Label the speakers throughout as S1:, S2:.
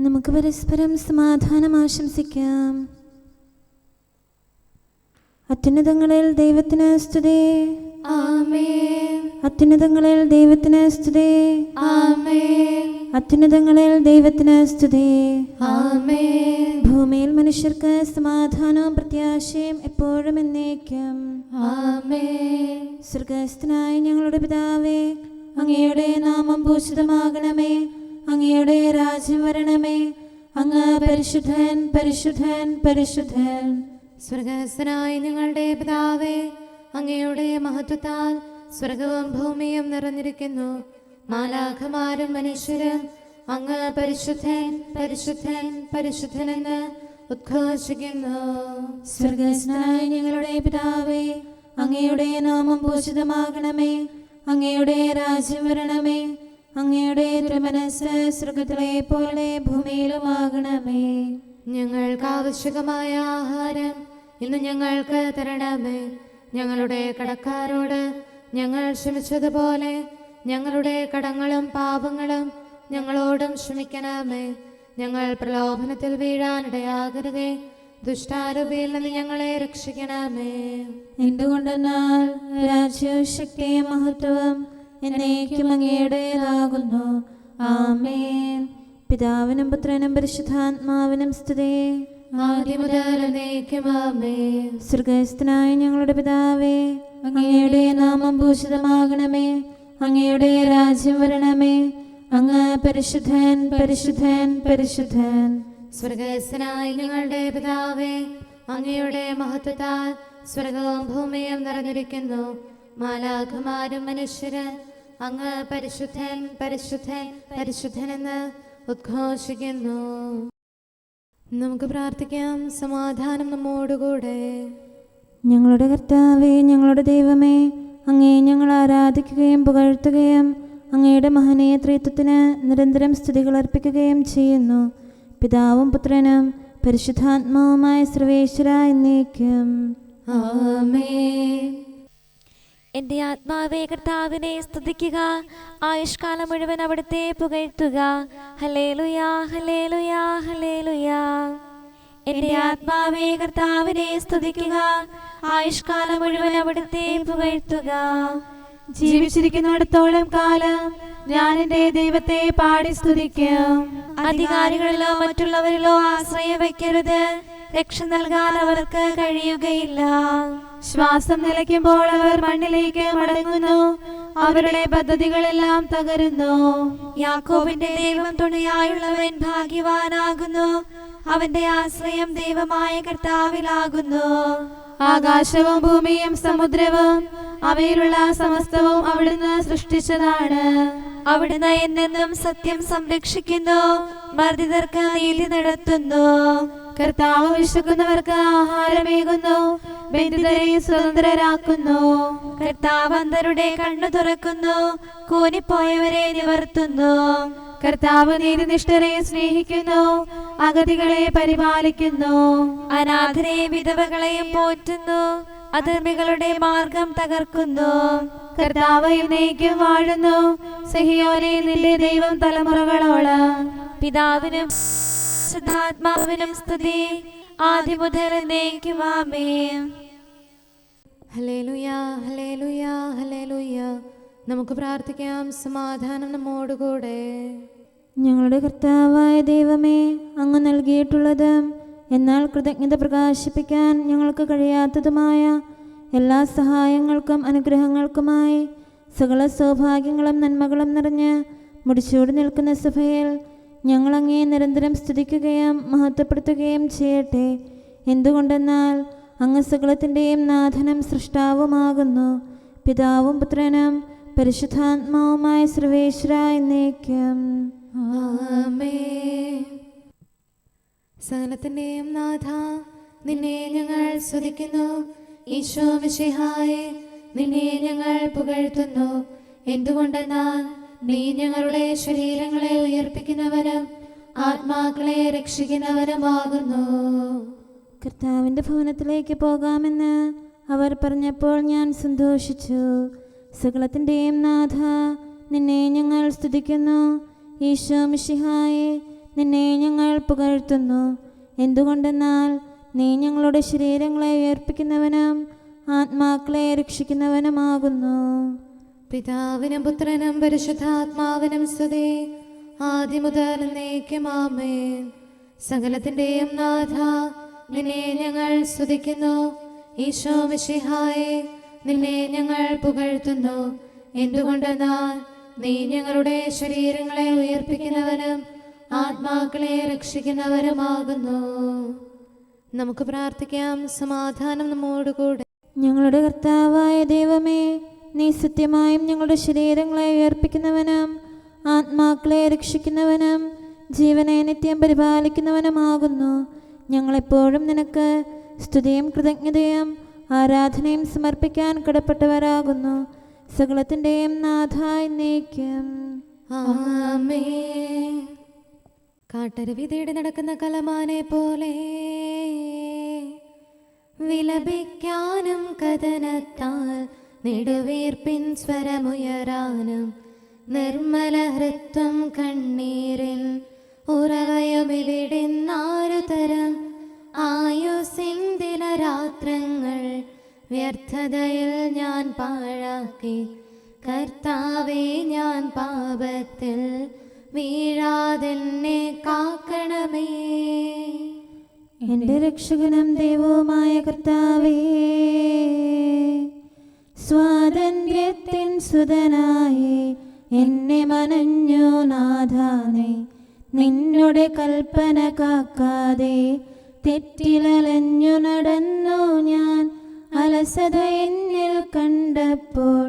S1: നമുക്ക് പരസ്പരം സമാധാനം ആശംസിക്കാം. അത്യുന്നതങ്ങളിൽ ദൈവത്തിന് സ്തുതി.
S2: ആമേൻ.
S1: അത്യുന്നതങ്ങളിൽ ദൈവത്തിന് സ്തുതി.
S2: ആമേൻ.
S1: അത്യുന്നതങ്ങളിൽ ദൈവത്തിന് സ്തുതി.
S2: ആമേൻ.
S1: ഭൂമിയിൽ മനുഷ്യർക്ക് സമാധാനവും പ്രത്യാശയും എപ്പോഴും എന്നേക്കും.
S2: ആമേൻ.
S1: സ്വർഗ്ഗസ്ഥനായ ഞങ്ങളുടെ പിതാവേ, അങ്ങയുടെ നാമം പൂജിതമാകണമേ. അങ്ങയുടെ രാജ്യം വരണമേ. അങ്ങ് പരിശുദ്ധൻ, പരിശുദ്ധൻ, പരിശുദ്ധൻ.
S2: സ്വർഗ്ഗസ്ഥനായ ഞങ്ങളുടെ പിതാവേ, അങ്ങയുടെ മഹത്വത്താൽ സ്വർഗവും ഭൂമിയും നിറഞ്ഞിരിക്കുന്നു. മാലാഖമാരും മനുഷ്യരും അങ്ങ് പരിശുദ്ധൻ, പരിശുദ്ധൻ, പരിശുദ്ധനെന്ന് ഉദ്ഘോഷിക്കുന്നു.
S1: സ്വർഗ്ഗസ്ഥനായ ഞങ്ങളുടെ പിതാവേ, അങ്ങയുടെ നാമം പൂജിതമാകണമേ. അങ്ങയുടെ രാജ്യം വരണമേ. അങ്ങയുടെ തിരുമനസ്സ് സ്വർഗ്ഗത്തിലെ പോലെ ഭൂമിയിലുമാകണമേ.
S2: ഞങ്ങൾക്ക് ആവശ്യമായ ആഹാരം ഇന്ന് ഞങ്ങൾക്ക് തരണമേ. ഞങ്ങളുടെ കടക്കാരോട് ഞങ്ങൾ ക്ഷമിച്ചതുപോലെ ഞങ്ങളുടെ കടങ്ങളും പാപങ്ങളും ഞങ്ങളോടും ക്ഷമിക്കണമേ. ഞങ്ങൾ പ്രലോഭനത്തിൽ വീഴാനിടയാകരുതേ. ദുഷ്ടാരൂപിയിൽ നിന്ന് ഞങ്ങളെ രക്ഷിക്കണമേ.
S1: എന്തുകൊണ്ടെന്നാൽ രാജ്യവും ശക്തിയും മഹത്വവും എന്നേക്കും അങ്ങയുടേതാകുന്നു. ആമേൻ. പിതാവിനും പുത്രനും പരിശുദ്ധാത്മാവിനും സ്തുതി.
S2: ആദ്യം മുതൽ എന്നേക്കും ആമേൻ.
S1: സ്വർഗ്ഗസ്ഥനായ ഞങ്ങളുടെ പിതാവേ, അങ്ങയുടെ നാമം പൂജിതമാകണമേ. അങ്ങയുടെ രാജ്യം വരണമേ. അങ്ങ് പരിശുദ്ധൻ, പരിശുദ്ധൻ, പരിശുദ്ധൻ.
S2: സ്വർഗ്ഗസ്ഥനായ ഞങ്ങളുടെ പിതാവേ, അങ്ങയുടെ മഹത്വത്താൽ സ്വർഗവും ഭൂമിയും നിറഞ്ഞിരിക്കുന്നു. മാലാഖമാരും മനുഷ്യരും അങ്ങ് പരിശുദ്ധൻ, പരിശുദ്ധൻ, പരിശുദ്ധനെന്ന് ഉദ്ഘോഷിക്കുന്നു. നമുക്ക് പ്രാർത്ഥിക്കാം. സമാധാനം നമ്മോടുകൂടെ.
S1: ഞങ്ങളുടെ കർത്താവേ, ഞങ്ങളുടെ ദൈവമേ, അങ്ങയെ ഞങ്ങൾ ആരാധിക്കുകയും പുകഴ്ത്തുകയും അങ്ങയുടെ മഹനീയ ത്രിത്വത്തിന് നിരന്തരം സ്തുതികൾ അർപ്പിക്കുകയും ചെയ്യുന്നു. പിതാവും പുത്രനും പരിശുദ്ധാത്മാവുമായ സർവേശ്വര എന്നേക്കും.
S2: ആമേൻ.
S3: എൻ്റെ ആത്മാവേ കർത്താവിനെ സ്തുതിക്കുക. ആയുഷ്കാലം മുഴുവൻ അവിടുത്തെ പുകഴ്ത്തുക. ഹല്ലേലൂയാ, ഹല്ലേലൂയാ, ഹല്ലേലൂയാ. എൻ്റെ ആത്മാവേ കർത്താവിനെ സ്തുതിക്കുക. ആയുഷ്കാലം മുഴുവൻ അവിടുത്തെ പുകഴ്ത്തുക.
S1: ജീവിച്ചിരിക്കുന്നിടത്തോളം കാലം ഞാൻ എൻ്റെ ദൈവത്തെ പാടി സ്തുതിക്കും.
S3: അധികാരികളിലോ മറ്റുള്ളവരിലോ ആശ്രയം വയ്ക്കരുത്. രക്ഷ നൽകാൻ അവർക്ക് കഴിയുകയില്ല.
S1: ശ്വാസം നിലയ്ക്കുമ്പോൾ അവർ മണ്ണിലേക്ക് മടങ്ങുന്നു. അവരുടെ പദ്ധതികളെല്ലാം തകരുന്നു.
S3: യാക്കോബിന്റെ ദൈവം തുണയായുള്ളവൻ ഭാഗ്യവാനാകുന്നു. അവന്റെ ആശ്രയം ദൈവമായ കർത്താവിലാകുന്നു.
S1: ആകാശവും ഭൂമിയും സമുദ്രവും അവയിലുള്ള സമസ്തവും അവിടുന്ന് സൃഷ്ടിച്ചതാണ്.
S3: അവിടുന്ന് എന്നെന്നും സത്യം സംരക്ഷിക്കുന്നു. മർദ്ദിതർക്ക് നീതി നടത്തുന്നു.
S1: കർത്താവ് വിശക്കുന്നവർക്ക് ആഹാരമേകുന്നു. ബന്ധിതരെ സ്വതന്ത്രരാക്കുന്നു.
S3: കർത്താവ് അന്ധരുടെ കണ്ണു തുറക്കുന്നു. കൂനിപ്പോയവരെ നിവർത്തുന്നു.
S1: കർത്താവ് നീതിനിഷ്ഠരെ സ്നേഹിക്കുന്നു. അഗതികളെ പരിപാലിക്കുന്നു.
S3: അനാഥരെയും വിധവകളെയും പോറ്റുന്നു. അധർമ്മികളുടെ മാർഗം തകർക്കുന്നു.
S1: കർത്താവ് എന്നേക്കും വാഴുന്നു. സിഹിയോനെ നിന്റെ ദൈവം തലമുറകളോളം.
S3: പിതാവിനും പരിശുദ്ധാത്മാവിനും സ്തുതി. ആദ്യം മുതൽ എന്നേക്കും ആമേൻ.
S2: ഹല്ലേലൂയാ, ഹല്ലേലൂയാ, ഹല്ലേലൂയാ. നമുക്ക് പ്രാർത്ഥിക്കാം. സമാധാനം നമ്മോടുകൂടെ.
S1: ഞങ്ങളുടെ കർത്താവായ ദൈവമേ, അങ്ങ് നൽകിയിട്ടുള്ളതും എന്നാൽ കൃതജ്ഞത പ്രകാശിപ്പിക്കാൻ ഞങ്ങൾക്ക് കഴിയാത്തതുമായ എല്ലാ സഹായങ്ങൾക്കും അനുഗ്രഹങ്ങൾക്കുമായി സകല സൗഭാഗ്യങ്ങളും നന്മകളും നിറഞ്ഞ് മുടിച്ചൂടി നിൽക്കുന്ന സഭയിൽ ഞങ്ങൾ അങ്ങയെ നിരന്തരം സ്തുതിക്കുകയും മഹത്വപ്പെടുത്തുകയും ചെയ്യട്ടെ. എന്തുകൊണ്ടെന്നാൽ അങ്ങ് സകലത്തിൻ്റെയും നാഥനും സൃഷ്ടാവുമാകുന്നു. പിതാവും പുത്രനും പരിശുദ്ധാത്മാവുമായ സർവേശ്വര എന്നേക്കും.
S2: ആമേൻ. സകലത്തിന്റെയും നാഥ, നിന്നെ ഞങ്ങൾ സ്തുതിക്കുന്നു. ഈശോ മിശിഹായേ, നിന്നെ ഞങ്ങൾ പുകഴ്ത്തുന്നു. എന്തുകൊണ്ടെന്നാൽ നീ ഞങ്ങളുടെ ശരീരങ്ങളെ ഉയർപ്പിക്കുന്നവനും ആത്മാക്കളെ രക്ഷിക്കുന്നവനുമാകുന്നു.
S1: കർത്താവിൻ്റെ ഭവനത്തിലേക്ക് പോകാമെന്ന് അവർ പറഞ്ഞപ്പോൾ ഞാൻ സന്തോഷിച്ചു. സകലത്തിൻ്റെയും നാഥ, നിന്നെ ഞങ്ങൾ സ്തുതിക്കുന്നു. ഈശോ മിശിഹായേ,
S4: നിന്നെ ഞങ്ങൾ പുകഴ്ത്തുന്നു. എന്തുകൊണ്ടെന്നാൽ നീ ഞങ്ങളുടെ ശരീരങ്ങളെ ഉയർപ്പിക്കുന്നവനും ആത്മാക്കളെ രക്ഷിക്കുന്നവനുമാകുന്നു.
S2: പിതാവിനും പുത്രനും പരിശുദ്ധാത്മാവിനും സ്തുതി, ആദ്യം മുതൽ എന്നേക്കും ആമേൻ. സകലത്തിന്റെയും നാഥ, നിന്നെ ഞങ്ങൾ സ്തുതിക്കുന്നു. ഈശോ മിശിഹായേ, നിന്നെ ഞങ്ങൾ പുകഴ്ത്തുന്നു. എന്തുകൊണ്ടെന്നാൽ നീ ഞങ്ങളുടെ ശരീരങ്ങളെ ഉയർപ്പിക്കുന്നവനും ആത്മാക്കളെ രക്ഷിക്കുന്നവരുമാകുന്നു. നമുക്ക് പ്രാർത്ഥിക്കാം. സമാധാനം നമ്മോടുകൂടെ.
S4: ഞങ്ങളുടെ കർത്താവായ ദൈവമേ, നീ സത്യമായും ഞങ്ങളുടെ ശരീരങ്ങളെ ഉയർപ്പിക്കുന്നവനും ആത്മാക്കളെ രക്ഷിക്കുന്നവനും ജീവനെ നിത്യം പരിപാലിക്കുന്നവനുമാകുന്നു. ഞങ്ങളെപ്പോഴും നിനക്ക് സ്തുതിയും കൃതജ്ഞതയും ആരാധനയും സമർപ്പിക്കാൻ കടപ്പെട്ടവരാകുന്നു. സകലത്തിൻ്റെയും നാഥ എന്നേക്കും
S2: ആമേൻ. കാട്ടരുവി തേടി നടക്കുന്ന കലമാനെ പോലെ വിലപിക്കാനും കഥനത്താൽ നെടുവീർപ്പിൻ സ്വരമുയരാനും നിർമ്മല ഹൃത്വം കണ്ണീരിൽ ഉറവയുമിവിടുന്നാരു തരം ആയുസിൻ രാത്രങ്ങൾ വ്യർത്ഥതയിൽ ഞാൻ പാഴാക്കി. കർത്താവേ, ഞാൻ പാപത്തിൽ വീഴാതെന്നെ കാക്കണമേ.
S4: എൻ്റെ രക്ഷകനും ദൈവവുമായ കർത്താവേ, സ്വാതന്ത്ര്യത്തിൻ സുതനായി എന്നെ മനഞ്ഞു നാഥാനേ. നിന്നുടെ കൽപ്പന കാക്കാതെ തെറ്റിലലഞ്ഞു നടന്നു ഞാൻ. അലസത എന്നിൽ കണ്ടപ്പോൾ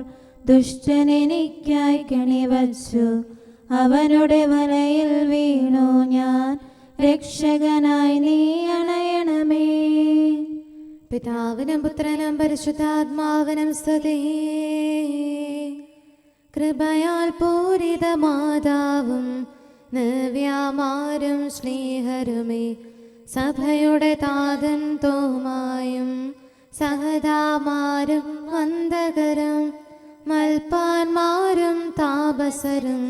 S4: ദുഷ്ടനെനിക്കായി കണിവച്ചു. അവനുടെ വലയിൽ വീണു ഞാൻ. രക്ഷകനായി നീ അണയണമേ.
S2: പിതാവിനും പുത്രനും പരിശുദ്ധാത്മാവിനും സ്തുതി. കൃപയാൽ പൂരിത മാതാവും നവ്യാമാരും സ്നേഹരുമേ, സഭയുടെ താതൻ തോമായും സഹതാമാരും വന്ദകരും മൽപ്പാന്മാരും താപസരും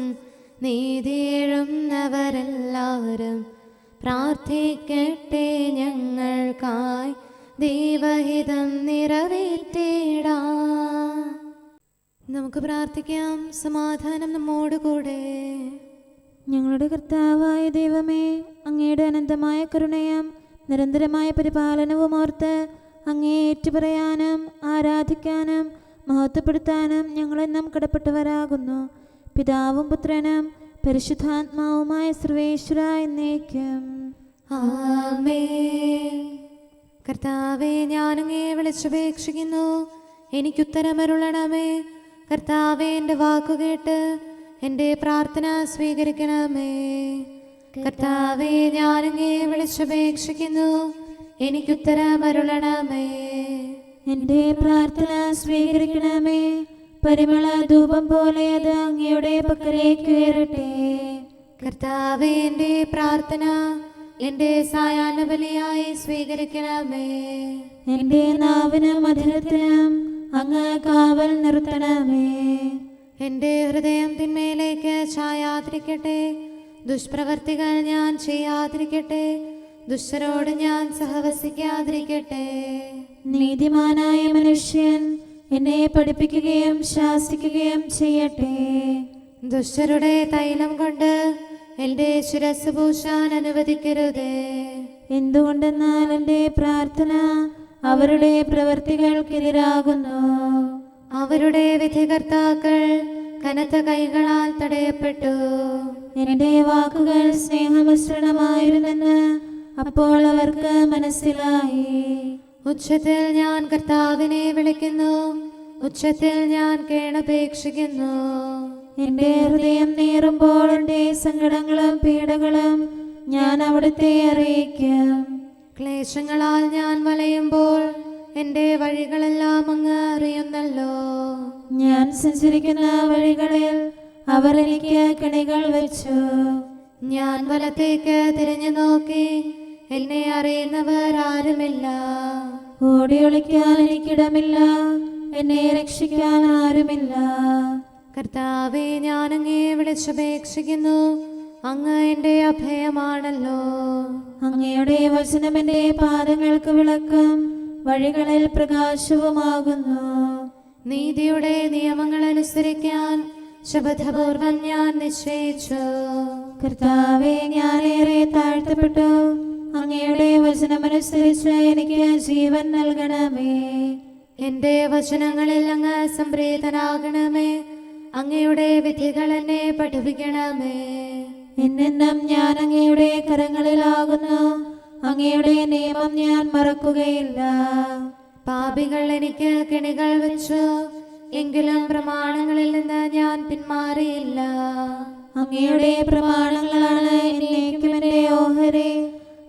S2: നീതിയെഴുന്നവരെല്ലാവരും പ്രാർത്ഥിക്കട്ടെ ഞങ്ങൾക്കായി. ദൈവഹിതം നിറവേറ്റിടാം. നമുക്ക് പ്രാർത്ഥിക്കാം. സമാധാനം നമ്മോടുകൂടെ.
S4: ഞങ്ങളുടെ കർത്താവായ ദൈവമേ, അങ്ങയുടെ അനന്തമായ കരുണയും നിരന്തരമായ പരിപാലനവും ഓർത്ത് അങ്ങേ ഏറ്റുപറയാനും ആരാധിക്കാനും മഹത്വപ്പെടുത്താനും ഞങ്ങളെന്നും കടപ്പെട്ടവരാകുന്നു. പിതാവും പുത്രനും പരിശുദ്ധാത്മാവുമായ സർവേശ്വര എന്നേക്കും
S2: ആമേൻ. കർത്താവേ, ഞാനങ്ങേ വിളിച്ചപേക്ഷിക്കുന്നു, എനിക്കുത്തരമരുളണമേ. കർത്താവേ, എൻ്റെ വാക്കുകേട്ട് എൻ്റെ പ്രാർത്ഥന സ്വീകരിക്കണമേ. കർത്താവേ, ഞാനങ്ങേ വിളിച്ചപേക്ഷിക്കുന്നു, എനിക്കുത്തരമരുളണമേ.
S4: എൻ്റെ പ്രാർത്ഥന സ്വീകരിക്കണമേ. പരിമള ധൂപം പോലെ അത് അങ്ങയുടെ പക്കലേക്ക് ഉയരട്ടെ.
S2: കർത്താവേ, എൻ്റെ പ്രാർത്ഥന എൻ്റെ സായാഹ്ന ബലിയായി സ്വീകരിക്കണമേ.
S4: എൻ്റെ നാവിനും മധുരത്തിനും അങ്ങ് കാവൽ നിർത്തണമേ.
S2: എൻ്റെ ഹൃദയം തിന്മയിലേക്ക് ചായാതിരിക്കട്ടെ. ദുഷ്പ്രവർത്തികൾ ഞാൻ ചെയ്യാതിരിക്കട്ടെ. ദുഷ്ടരോട് ഞാൻ സഹവസിക്കാതിരിക്കട്ടെ.
S4: നീതിമാനായ മനുഷ്യൻ എന്നെ പഠിപ്പിക്കുകയും ശാസിക്കുകയും ചെയ്യട്ടെ.
S2: ദുഷ്ടരുടെ തൈലം കൊണ്ട് എൻ്റെ ശിരസ് പൂശാൻ അനുവദിക്കരുതേ.
S4: എന്തുകൊണ്ടെന്നാൽ എൻ്റെ പ്രാർത്ഥന അവരുടെ പ്രവൃത്തികൾക്കെതിരാകുന്നു.
S2: അവരുടെ വിധികർത്താക്കൾ കനത്ത കൈകളാൽ തടയപ്പെട്ടു.
S4: എൻ്റെ വാക്കുകൾ സ്നേഹമിശ്രണമായിരുന്നെന്ന് അപ്പോൾ അവർക്ക് മനസ്സിലായി.
S2: ഉച്ചത്തിൽ ഞാൻ കർത്താവിനെ വിളിക്കുന്നു, ഉച്ചത്തിൽ ഞാൻ കേണപേക്ഷിക്കുന്നു.
S4: എൻ്റെ ഹൃദയം നീറുമ്പോൾ എൻ്റെ സങ്കടങ്ങളും പീഡകളും ഞാൻ അവിടുത്തെ അറിയിക്കും.
S2: ക്ലേശങ്ങളാൽ ഞാൻ വലയുമ്പോൾ എൻ്റെ വഴികളെല്ലാം അങ്ങ് അറിയുന്നല്ലോ.
S4: ഞാൻ സഞ്ചരിക്കുന്ന വഴികളിൽ അവർ എനിക്ക് കണികൾ വെച്ചു.
S2: ഞാൻ വലത്തേക്ക് തിരിഞ്ഞു നോക്കി, എന്നെ അറിയുന്നവർ ആരുമില്ല.
S4: ഓടി ഒളിക്കാൻ എനിക്കിടമില്ല, എന്നെ രക്ഷിക്കാൻ ആരുമില്ല.
S2: കർത്താവേ, ഞാനങ്ങേ വിളിച്ചപേക്ഷിക്കുന്നു, അങ്ങ് എൻ്റെ അഭയമാണല്ലോ.
S4: അങ്ങയുടെ വചനം എൻ്റെ പാദങ്ങൾക്ക് വിളക്കും വഴികളിൽ പ്രകാശവുമാകുന്നു.
S2: നീതിയുടെ നിയമങ്ങൾ അനുസരിക്കാൻ ശപഥപൂർവം ഞാൻ നിശ്ചയിച്ചു.
S4: കർത്താവേ, ഞാനേറെ താഴ്ത്തപ്പെട്ടു. അങ്ങയുടെ വചനമനുസരിച്ച് എനിക്ക് ജീവൻ നൽകണമേ.
S2: എൻ്റെ വചനങ്ങളിൽ അങ്ങ് സംപ്രീതനാകണമേ. അങ്ങയുടെ വിധികൾ എന്നെ പഠിപ്പിക്കണമേ.
S4: എന്നെന്നും ഞാൻ അങ്ങയുടെ കരങ്ങളിലാകുന്നു. അങ്ങയുടെ നിയമം ഞാൻ മറക്കുകയില്ല.
S2: പാപികൾ എനിക്ക് കെണികൾ വെച്ചു, എങ്കിലും പ്രമാണങ്ങളിൽ നിന്ന് ഞാൻ പിന്മാറിയില്ല.
S4: അങ്ങയുടെ പ്രമാണങ്ങളാണ് എന്നേക്കും എൻ്റെ ഓഹരി.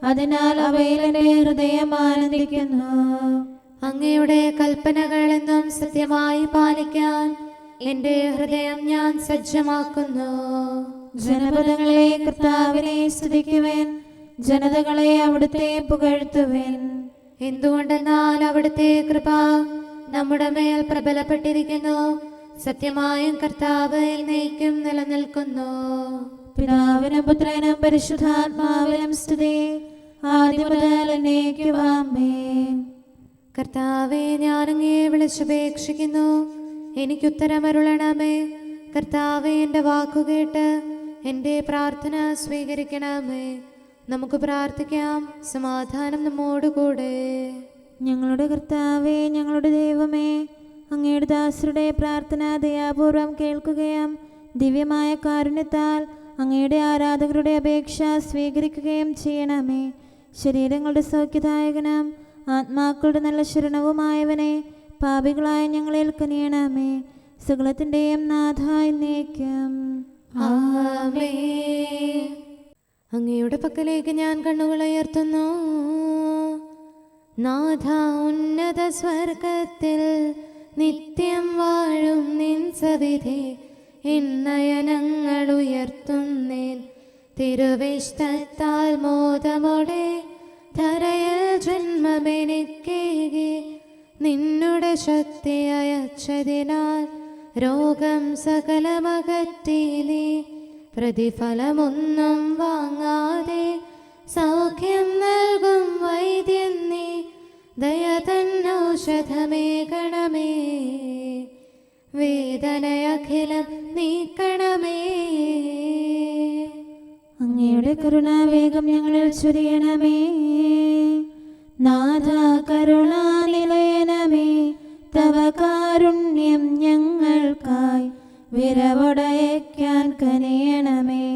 S4: അതിനാൽ അവയിൽ എൻ്റെ ഹൃദയം ആനന്ദിക്കുന്നു.
S2: അങ്ങയുടെ കൽപ്പനകൾ എന്നും സത്യമായി പാലിക്കാൻ എൻ്റെ ഹൃദയം ഞാൻ സജ്ജമാക്കുന്നു.
S4: ജനപദങ്ങളെ കർത്താവിനെ സ്തുതിക്കുവേൻ, ജനതകളെ അവിടുത്തെ പുകഴ്ത്തുവേൻ.
S2: എന്തുകൊണ്ടെന്നാൽ അവിടുത്തെ കൃപ നമ്മുടെ മേൽ പ്രബലപ്പെട്ടിരിക്കുന്നു. സത്യമായും കർത്താവ് എന്നേക്കും നിലനിൽക്കുന്നു.
S4: പിതാവിനും പുത്രനും പരിശുദ്ധാത്മാവിനും സ്തുതി, ആദ്യം മുതൽ എന്നേക്കും ആമേൻ.
S2: കർത്താവെ, ഞാൻ അങ്ങയെ വിളിച്ചപേക്ഷിക്കുന്നു, എനിക്കുത്തരമരുളണമേ. കർത്താവെ, എൻ്റെ വാക്കുകേട്ട് എൻ്റെ പ്രാർത്ഥന സ്വീകരിക്കണമേ. നമുക്ക് പ്രാർത്ഥിക്കാം. സമാധാനം നമ്മോടുകൂടെ.
S4: ഞങ്ങളുടെ കർത്താവേ, ഞങ്ങളുടെ ദൈവമേ, അങ്ങയുടെ ദാസരുടെ പ്രാർത്ഥന ദയാപൂർവം കേൾക്കുകയും ദിവ്യമായ കാരുണ്യത്താൽ അങ്ങയുടെ ആരാധകരുടെ അപേക്ഷ സ്വീകരിക്കുകയും ചെയ്യണമേ. ശരീരങ്ങളുടെ സൗഖ്യദായകനും ആത്മാക്കളുടെ നല്ല ശരണവുമായവനെ, പാപികളായ ഞങ്ങളിൽ കനിയണമേ. സകലത്തിൻ്റെയും നാഥ എന്നേക്കും
S2: ആമേൻ. അങ്ങയുടെ പക്കലേക്ക് ഞാൻ കണ്ണുകൾ ഉയർത്തുന്നു. നാഥ, ഉന്നത സ്വർഗത്തിൽ നിത്യം വാഴും നിൻ സവിധി നയനങ്ങൾ ഉയർത്തുന്നേൻ. തിരുവിഷ്ടത്താൽ മോദമോടെ ധരയിൽ ജന്മമെനിക്കേകി നിന്നുടെ ശക്തി അയച്ചതിനാൽ രോഗം സകലമകറ്റി നീ പ്രതിഫലമൊന്നും വാങ്ങാതെ സൗഖ്യം നൽകും വൈദ്യൻ നീ. ദയ തന്നൗഷധമേകണമേ, വേദനയഖിലം നീക്കണമേ.
S4: അങ്ങയുടെ കരുണാവേഗം ഞങ്ങളിൽ ചൊരിയണമേ. നാഥ, കരുണാനിലയനമേ, തവ കാരുണ്യം ഞങ്ങൾക്കായി വിരവൊടയയ്ക്കാൻ കനിയണമേ.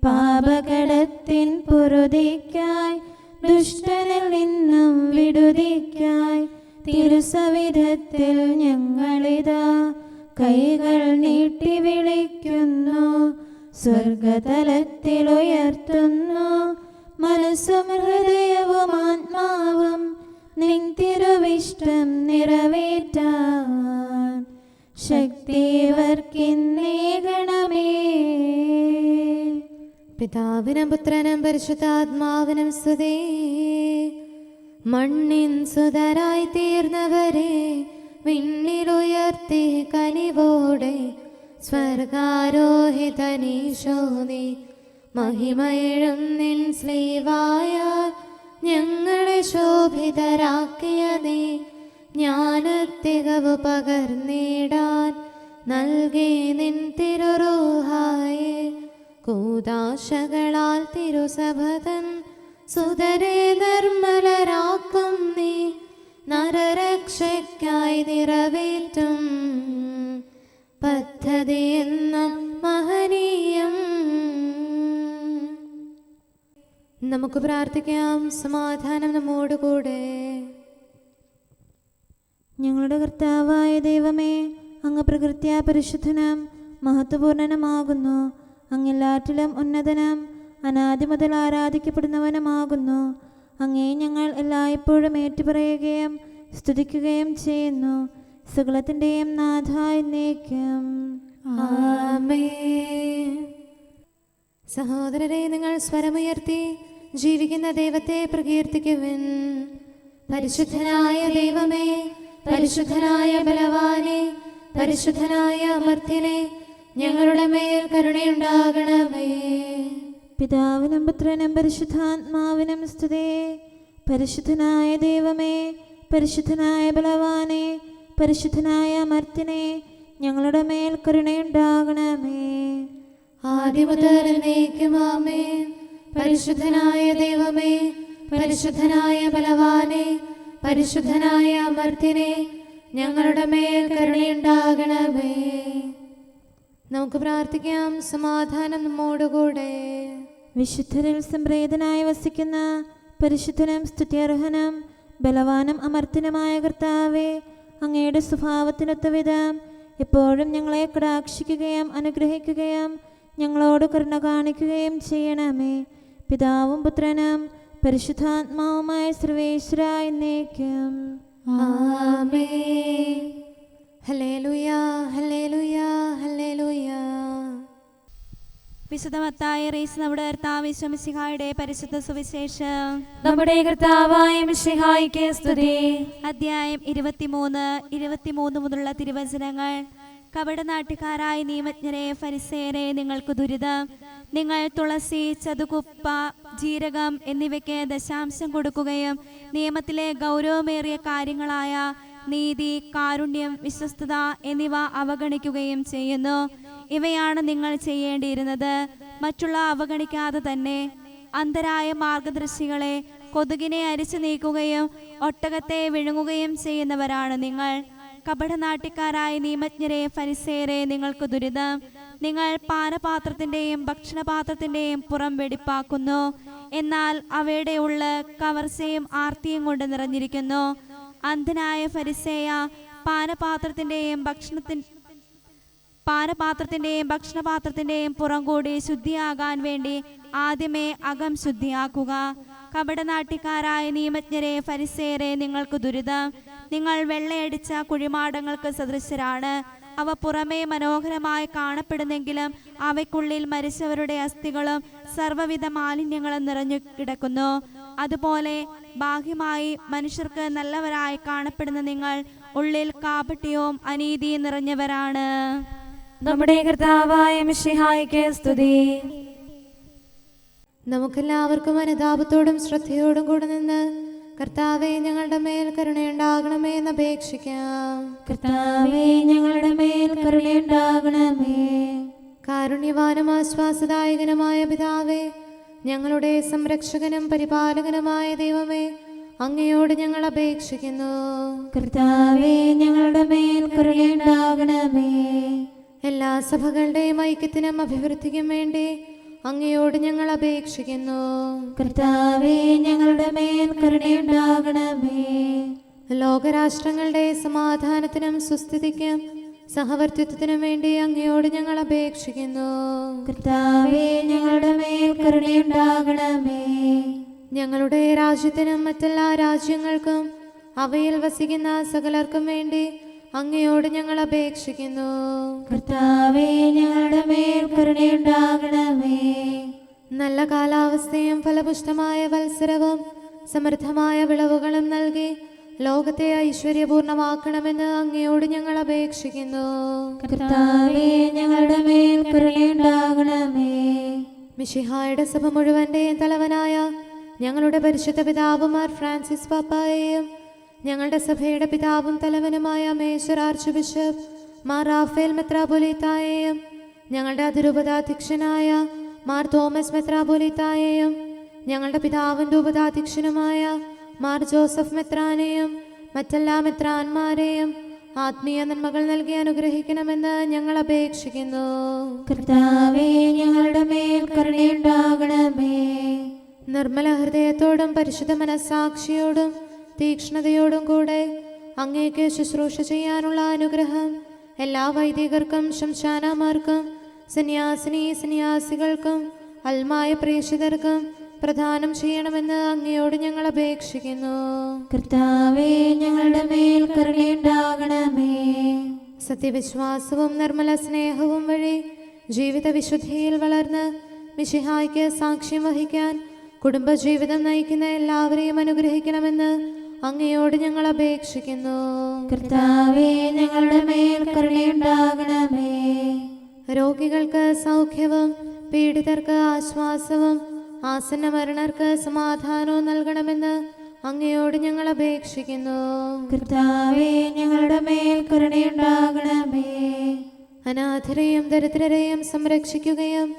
S4: പാപകടത്തിൻ പൊറുതിക്കായി ദുഷ്ടനിൽ നിന്നും വിടുതിക്കായി തിരുസവിധത്തിൽ ഞങ്ങളിതാ കൈകൾ നീട്ടി വിളിക്കുന്നു. സ്വർഗതലത്തിൽ ഉയർത്തുന്നു മനസ്സും ഹൃദയവും ആത്മാവും നിൻ തിരുവിഷ്ടം നിറവേറ്റാൻ ശക്തിവർക്കിന്നേകണമേ.
S2: പിതാവിനും പുത്രനും പരിശുദ്ധാത്മാവിനും സ്തുതി. മണ്ണിൻ സുതരായി തീർന്നവരെ വിണ്ണിലുയർത്തി കനിവോടെ സ്വർഗാരോഹിതനീശോ നീ മഹിമയിഴും നിൻ സ്ലീവായാൽ ഞങ്ങളെ ശോഭിതരാക്കിയ നീ ജ്ഞാനത്തികവ് പകർന്നിടാൻ നൽകി നിൻ തിരുറൂഹായെ. കൂദാശകളാൽ തിരുസഭതൻ സുതരെ നിർമ്മലരാക്കും നീ നരരക്ഷയ്ക്കായി നിറവേറ്റും പദ്ധതി എന്നും മഹനീയം. നമുക്ക് പ്രാർത്ഥിക്കാം. സമാധാനം നമ്മോടുകൂടെ.
S4: ഞങ്ങളുടെ കർത്താവായ ദൈവമേ, അങ്ങ് പ്രകൃത്യാ പരിശുദ്ധനും മഹത്വപൂർണനുമാകുന്നു. അങ്ങെല്ലാറ്റിലും ഉന്നതനും അനാദി മുതൽ ആരാധിക്കപ്പെടുന്നവനുമാകുന്നു. അങ്ങേ ഞങ്ങൾ എല്ലായ്പ്പോഴും ഏറ്റുപറയുകയും സ്തുതിക്കുകയും ചെയ്യുന്നു. സകലത്തിൻ്റെയും നാഥ എന്നേക്കും
S2: ആമേൻ. സഹോദരരെ, നിങ്ങൾ സ്വരമുയർത്തി ജീവിക്കുന്ന ദൈവത്തെ പ്രകീർത്തിക്കുവിൻ. പരിശുദ്ധനായ ദൈവമേ, പരിശുദ്ധനായ ബലവാനെ, പരിശുദ്ധനായ അമർത്യനെ, ഞങ്ങളുടെ മേൽ കരുണയുണ്ടാകണമേ.
S4: പിതാവിനും പുത്രനും പരിശുദ്ധാത്മാവിനും സ്തുതി. പരിശുദ്ധനായ ദൈവമേ, പരിശുദ്ധനായ ബലവാനെ, പരിശുദ്ധനായ അമർത്യനെ, ഞങ്ങളുടെ മേൽ കരുണയുണ്ടാകണമേ.
S2: ആദിമുതൽ എന്നേക്കും ആമേൻ. പരിശുദ്ധനായ ദൈവമേ, പരിശുദ്ധനായ ബലവാനെ, പരിശുദ്ധനായ അമർത്യനെ, ഞങ്ങളുടെ മേൽ കരുണയുണ്ടാകണമേ. നമുക്ക് പ്രാർത്ഥിക്കാം. സമാധാനം നമ്മോടുകൂടെ.
S4: വിശുദ്ധരിൽ സംപ്രീതനായി വസിക്കുന്ന പരിശുദ്ധനും സ്തുത്യർഹനും ബലവാനും അമർത്യനുമായ കർത്താവേ, അങ്ങയുടെ സ്വഭാവത്തിനൊത്ത വിധം എപ്പോഴും ഞങ്ങളെ കടാക്ഷിക്കുകയും അനുഗ്രഹിക്കുകയും ഞങ്ങളോട് കരുണ കാണിക്കുകയും ചെയ്യണമേ. പിതാവും പുത്രനും പരിശുദ്ധാത്മാവുമായ സർവേശ്വര എന്നേക്കും
S2: ആമേൻ. ഹല്ലേലൂയ, ഹല്ലേലൂയ, ഹല്ലേലൂയ.
S3: വിശുദ്ധ മത്തായി റീസ് നമ്മുടെ കർത്താവ് മിശിഹായുടെ പരിശുദ്ധ സുവിശേഷം.
S1: നമ്മുടെ കർത്താവായ മിശിഹായ്ക്ക് സ്തുതി.
S3: അധ്യായം 23 മുതലുള്ള തിരുവചനങ്ങൾ. കപടനാട്ടുകാരായ നിയമജ്ഞരെ, ഫരിസേയരെ, നിങ്ങൾക്ക് ദുരിതം. നിങ്ങൾ തുളസി, ചതുകുപ്പ, ജീരകം എന്നിവയ്ക്ക് ദശാംശം കൊടുക്കുകയും നിയമത്തിലെ ഗൗരവമേറിയ കാര്യങ്ങളായ നീതി, കാരുണ്യം, വിശ്വസ്തത എന്നിവ അവഗണിക്കുകയും ചെയ്യുന്നു. ഇവയാണ് നിങ്ങൾ ചെയ്യേണ്ടിയിരുന്നത്. മറ്റുള്ള അവഗണിക്കാതെ തന്നെ. അന്ധരായ മാർഗദർശികളെ, കൊതുകിനെ അരിച്ചു നീക്കുകയും ഒട്ടകത്തെ വിഴുങ്ങുകയും ചെയ്യുന്നവരാണ് നിങ്ങൾ. കപടനാട്യക്കാരായ നിയമജ്ഞരെ, ഫരിസേയരെ, നിങ്ങൾക്ക് ദുരിതം. നിങ്ങൾ പാനപാത്രത്തിൻ്റെയും ഭക്ഷണപാത്രത്തിൻ്റെയും പുറം വെടിപ്പാക്കുന്നു, എന്നാൽ അവയുടെ ഉള്ളിൽ കവർച്ചയും ആർത്തിയും കൊണ്ട് നിറഞ്ഞിരിക്കുന്നു. അന്ധനായ ഫരിസേയ, പാനപാത്രത്തിൻ്റെയും ഭക്ഷണപാത്രത്തിൻ്റെയും പുറം കൂടി ശുദ്ധിയാകാൻ വേണ്ടി ആദ്യമേ അകം ശുദ്ധിയാക്കുക. കപടനാട്യക്കാരായ നിയമജ്ഞരെ, ഫരിസേയരെ, നിങ്ങൾക്ക് ദുരിതം. നിങ്ങൾ വെള്ളയടിച്ച കുഴിമാടങ്ങൾക്ക് സദൃശരാണ്. അവ പുറമേ മനോഹരമായി കാണപ്പെടുന്നെങ്കിലും അവയ്ക്കുള്ളിൽ മരിച്ചവരുടെ അസ്ഥികളും സർവ്വവിധ മാലിന്യങ്ങളും നിറഞ്ഞു കിടക്കുന്നു. അതുപോലെ ബാഹ്യമായി മനുഷ്യർക്ക് നല്ലവരായി കാണപ്പെടുന്ന നിങ്ങൾ ഉള്ളിൽ കാപട്യവും അനീതിയും നിറഞ്ഞവരാണ്.
S1: നമ്മുടെ കർത്താവായ മിശിഹായ്ക്ക് സ്തുതി.
S2: നമുക്കെല്ലാവർക്കും അനുതാപത്തോടും ശ്രദ്ധയോടും കൂടെ നിന്ന് കർത്താവേ, ഞങ്ങളുടെ മേൽ കരുണയുണ്ടാകണമേ എന്ന് അപേക്ഷിക്കാം.
S4: കർത്താവേ, ഞങ്ങളുടെ മേൽ കരുണയുണ്ടാകണമേ.
S2: കാരുണ്യവാനും ആശ്വാസദായകനുമായ പിതാവേ, ഞങ്ങളുടെ സംരക്ഷകനും പരിപാലകനുമായ ദൈവമേ, അങ്ങയോട് ഞങ്ങൾ അപേക്ഷിക്കുന്നു.
S4: കർത്താവേ, ഞങ്ങളുടെ മേൽ കരുണയുണ്ടാകണമേ.
S2: എല്ലാ സഭകളുടെയും ഐക്യത്തിനും അഭിവൃദ്ധിക്കും വേണ്ടി അങ്ങയോട് ഞങ്ങൾ അപേക്ഷിക്കുന്നു.
S4: കർത്താവേ, ഞങ്ങളുടെ മേൽ കരുണയുണ്ടാകണമേ.
S2: ലോകരാഷ്ട്രങ്ങളുടെ സമാധാനത്തിനും സുസ്ഥിതിക്കും സഹവർത്തിത്വത്തിനും വേണ്ടി അങ്ങയോട് ഞങ്ങൾ അപേക്ഷിക്കുന്നു.
S4: കർത്താവേ, ഞങ്ങളുടെ മേൽ കരുണയുണ്ടാകണമേ.
S2: ഞങ്ങളുടെ രാജ്യത്തിനും മറ്റെല്ലാ രാജ്യങ്ങൾക്കും അവയിൽ വസിക്കുന്ന സകലർക്കും വേണ്ടി അങ്ങയോട് ഞങ്ങൾ അപേക്ഷിക്കുന്നു.
S4: കർത്താവേ, ഞങ്ങളുടെ മേൽ കരുണയുണ്ടാകണമേ.
S2: നല്ല കാലാവസ്ഥയും ഫലപുഷ്ടമായ വത്സരവും സമൃദ്ധമായ വിളവുകളും നൽകി ലോകത്തെ ഐശ്വര്യപൂർണമാക്കണമെന്ന് അങ്ങയോട് ഞങ്ങൾ അപേക്ഷിക്കുന്നു.
S4: കർത്താവേ, ഞങ്ങളുടെ മേൽ കരുണയുണ്ടാകണമേ.
S2: മിശിഹായുടെ സഭ മുഴുവന്റെയും തലവനായ ഞങ്ങളുടെ പരിശുദ്ധ പിതാവുമാർ ഫ്രാൻസിസ് പാപ്പായെയും ഞങ്ങളുടെ സഭയുടെ പിതാവും തലവനുമായ മേജർ ആർച്ച് ബിഷപ്പ് മാർ റാഫേൽ മെത്രാപൊലീത്തായെയും ഞങ്ങളുടെ അതിരൂപതാധ്യക്ഷനായ മാർ തോമസ് മെത്രാപൊലീത്തായെയും ഞങ്ങളുടെ പിതാവും രൂപതാധ്യക്ഷനുമായ മാർ ജോസഫ് മെത്രാനെയും മറ്റെല്ലാ മെത്രാന്മാരെയും ആത്മീയ നന്മകൾ നൽകി അനുഗ്രഹിക്കണമെന്ന് ഞങ്ങൾ അപേക്ഷിക്കുന്നു.
S4: കർത്താവേ, ഞങ്ങളുടെ മേൽ കരുണയുണ്ടാകണമേ.
S2: നിർമ്മല ഹൃദയത്തോടും പരിശുദ്ധ മനസ്സാക്ഷിയോടും തീക്ഷ്ണതയോടും കൂടെ അങ്ങേക്ക് ശുശ്രൂഷ ചെയ്യാനുള്ള അനുഗ്രഹം എല്ലാ വൈദികർക്കും ശംശാനമാർക്കും സന്യാസികൾക്കും അൽമായ പ്രേക്ഷിതർക്കും പ്രദാനം ചെയ്യണമെന്ന് അങ്ങയോട് ഞങ്ങൾ അപേക്ഷിക്കുന്നു.
S4: കർത്താവേ, ഞങ്ങളുടെ മേൽ കരുണയുണ്ടാകണമേ.
S2: സത്യവിശ്വാസവും നിർമ്മല സ്നേഹവും വഴി ജീവിത വിശുദ്ധിയിൽ വളർന്ന് മിശിഹായ്ക്ക് സാക്ഷ്യം വഹിക്കാൻ കുടുംബജീവിതം നയിക്കുന്ന എല്ലാവരെയും അനുഗ്രഹിക്കണമെന്ന് അങ്ങയോട് ഞങ്ങൾ അപേക്ഷിക്കുന്നു.
S4: കർത്താവേ, ഞങ്ങളുടെ മേൽ കരുണയുണ്ടാകണമേ.
S2: രോഗികൾക്ക് സൗഖ്യവും പീഡിതർക്ക് ആശ്വാസവും ആസന്ന മരണർക്ക് സമാധാനവും നൽകണമെന്ന് അങ്ങയോട് ഞങ്ങൾ അപേക്ഷിക്കുന്നു.
S4: കർത്താവേ, ഞങ്ങളുടെ മേൽ കരുണയുണ്ടാകണമേ.
S2: അനാഥരെയും ദരിദ്രരെയും സംരക്ഷിക്കുകയും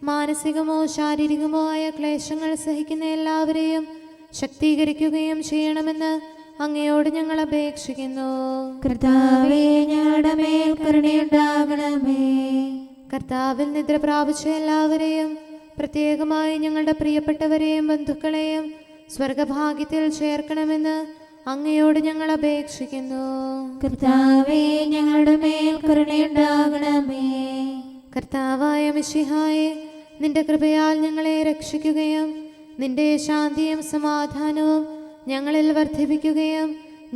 S2: മാനസികമോ ശാരീരികമോ ആയ ക്ലേശങ്ങൾ സഹിക്കുന്ന എല്ലാവരെയും ശക്തീകരിക്കുകയും ചെയ്യണമെന്ന് അങ്ങയോട് ഞങ്ങൾ അപേക്ഷിക്കുന്നു.
S4: കർത്താവേ, ഞങ്ങളുടെ മേൽ കരുണയുണ്ടാകണമേ.
S2: കർത്താവിൽ നിദ്ര പ്രാപിച്ച എല്ലാവരെയും പ്രത്യേകമായി ഞങ്ങളുടെ പ്രിയപ്പെട്ടവരെയും ബന്ധുക്കളെയും സ്വർഗഭാഗ്യത്തിൽ ചേർക്കണമെന്ന് അങ്ങയോട് ഞങ്ങൾ അപേക്ഷിക്കുന്നു.
S4: കർത്താവേ, ഞങ്ങളുടെ മേൽ കരുണയുണ്ടാകണമേ.
S2: കർത്താവായ മിശിഹായെ, നിന്റെ കൃപയാൽ ഞങ്ങളെ രക്ഷിക്കുകയും നിന്റെ ശാന്തിയും സമാധാനവും ഞങ്ങളിൽ വർദ്ധിപ്പിക്കുകയും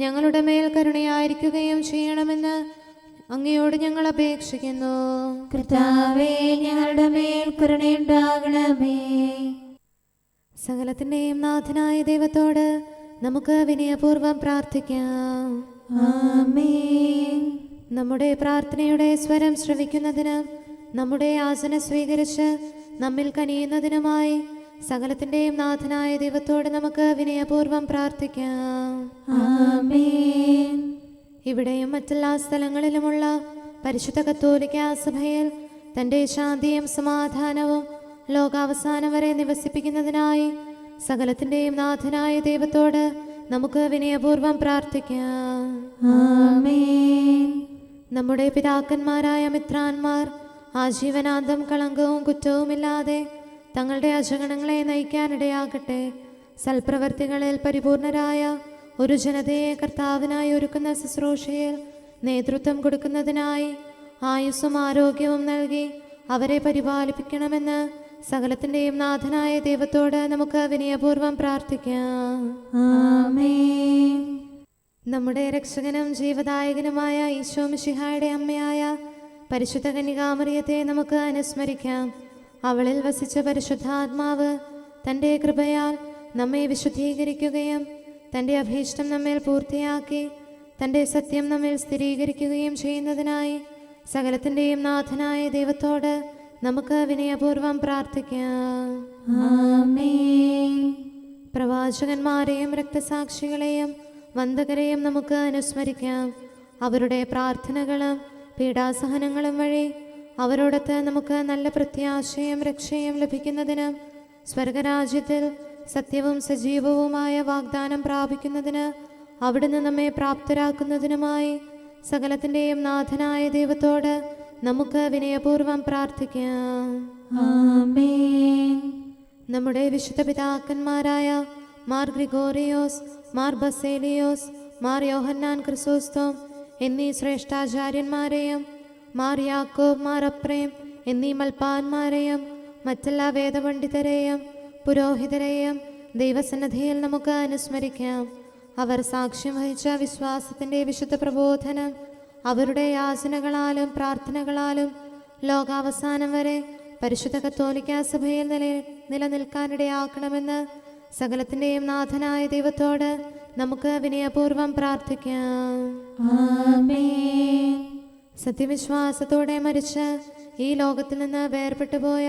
S2: ഞങ്ങളുടെ മേൽ കരുണയായിരിക്കുകയും ചെയ്യണമെന്ന് അങ്ങയോട് ഞങ്ങൾ അപേക്ഷിക്കുന്നു.
S4: കർത്താവേ, ഞങ്ങളുടെ മേൽ കരുണയുണ്ടാകണമേ.
S2: സകലത്തിൻ്റെയും നാഥനായ ദൈവത്തോട് നമുക്ക് വിനയപൂർവ്വം പ്രാർത്ഥിക്കാം.
S4: ആമേൻ.
S2: നമ്മുടെ പ്രാർത്ഥനയുടെ സ്വരം ശ്രവിക്കുന്നതിനും നമ്മുടെ യാചന സ്വീകരിച്ച് നമ്മിൽ കനിയുന്നതിനുമായി സകലത്തിൻ്റെയും നാഥനായ ദൈവത്തോട് നമുക്ക് വിനയപൂർവ്വം പ്രാർത്ഥിക്കാം.
S4: ആമേൻ.
S2: ഇവിടെയും മറ്റെല്ലാ സ്ഥലങ്ങളിലുമുള്ള പരിശുദ്ധ കത്തോലിക്കാ സഭയിൽ തൻ്റെ ശാന്തിയും സമാധാനവും ലോകാവസാനം വരെ നിവസിപ്പിക്കുന്നതിനായി സകലത്തിൻ്റെയും നാഥനായ ദൈവത്തോട് നമുക്ക് വിനയപൂർവ്വം പ്രാർത്ഥിക്കാം.
S4: ആമേൻ.
S2: നമ്മുടെ പിതാക്കന്മാരായ മിത്രാന്മാർ ആജീവനാന്തം കളങ്കവും കുറ്റവുമില്ലാതെ തങ്ങളുടെ അജഗണങ്ങളെ നയിക്കാനിടയാകട്ടെ. സൽപ്രവർത്തികളിൽ പരിപൂർണരായ ഒരു ജനതയെ കർത്താവിനായി ഒരുക്കുന്ന ശുശ്രൂഷയിൽ നേതൃത്വം കൊടുക്കുന്നതിനായി ആയുസ്സും ആരോഗ്യവും നൽകി അവരെ പരിപാലിപ്പിക്കണമെന്ന് സകലത്തിൻ്റെയും നാഥനായ ദൈവത്തോട് നമുക്ക് വിനയപൂർവ്വം പ്രാർത്ഥിക്കാം.
S4: ആമേൻ.
S2: നമ്മുടെ രക്ഷകനും ജീവദായകനുമായ ഈശോ മിശിഹായുടെ അമ്മയായ പരിശുദ്ധ കന്യകാമറിയത്തെ നമുക്ക് അനുസ്മരിക്കാം. അവളിൽ വസിച്ച പരിശുദ്ധാത്മാവ് തൻ്റെ കൃപയാൽ നമ്മെ വിശുദ്ധീകരിക്കുകയും തൻ്റെ അഭീഷ്ടം നമ്മിൽ പൂർത്തിയാക്കി തൻ്റെ സത്യം നമ്മിൽ സ്ഥിരീകരിക്കുകയും ചെയ്യുന്നതിനായി സകലത്തിൻ്റെയും നാഥനായ ദൈവത്തോട് നമുക്ക് വിനയപൂർവ്വം പ്രാർത്ഥിക്കാം.
S4: ആമേൻ.
S2: പ്രവാചകന്മാരെയും രക്തസാക്ഷികളെയും വന്ദകരെയും നമുക്ക് അനുസ്മരിക്കാം. അവരുടെ പ്രാർത്ഥനകളും പീഡാസഹനങ്ങളും വഴി അവരോടൊത്ത് നമുക്ക് നല്ല പ്രത്യാശയും രക്ഷയും ലഭിക്കുന്നതിനും സ്വർഗരാജ്യത്തിൽ സത്യവും സജീവവുമായ വാഗ്ദാനം പ്രാപിക്കുന്നതിന് അവിടുന്ന് നമ്മെ പ്രാപ്തരാക്കുന്നതിനുമായി സകലത്തിൻ്റെയും നാഥനായ ദൈവത്തോട് നമുക്ക് വിനയപൂർവ്വം പ്രാർത്ഥിക്കാം.
S4: ആമേൻ.
S2: നമ്മുടെ വിശുദ്ധ പിതാക്കന്മാരായ മാർ ഗ്രിഗോറിയോസ്, മാർ ബസേലിയോസ്, മാർ യോഹന്നാൻ ക്രിസോസ്തോം എന്നീ ശ്രേഷ്ഠാചാര്യന്മാരെയും മാർ യാക്കോബ്, മാർ അപ്രേം എന്നീ മൽപ്പാന്മാരെയും മറ്റെല്ലാ വേദപണ്ഡിതരെയും പുരോഹിതരെയും ദൈവസന്നിധിയിൽ നമുക്ക് അനുസ്മരിക്കാം. അവർ സാക്ഷ്യം വഹിച്ച വിശ്വാസത്തിൻ്റെ വിശുദ്ധ പ്രബോധനം അവരുടെ യാചനകളാലും പ്രാർത്ഥനകളാലും ലോകാവസാനം വരെ പരിശുദ്ധ കത്തോലിക്കാ സഭയിൽ നിലനിൽക്കാനിടയാക്കണമെന്ന് സകലത്തിൻ്റെയും നാഥനായ ദൈവത്തോട് നമുക്ക് വിനയപൂർവ്വം പ്രാർത്ഥിക്കാം.
S4: ആമേൻ.
S2: സത്യവിശ്വാസത്തോടെ മരിച്ച് ഈ ലോകത്തിൽ നിന്ന് വേർപെട്ടു പോയ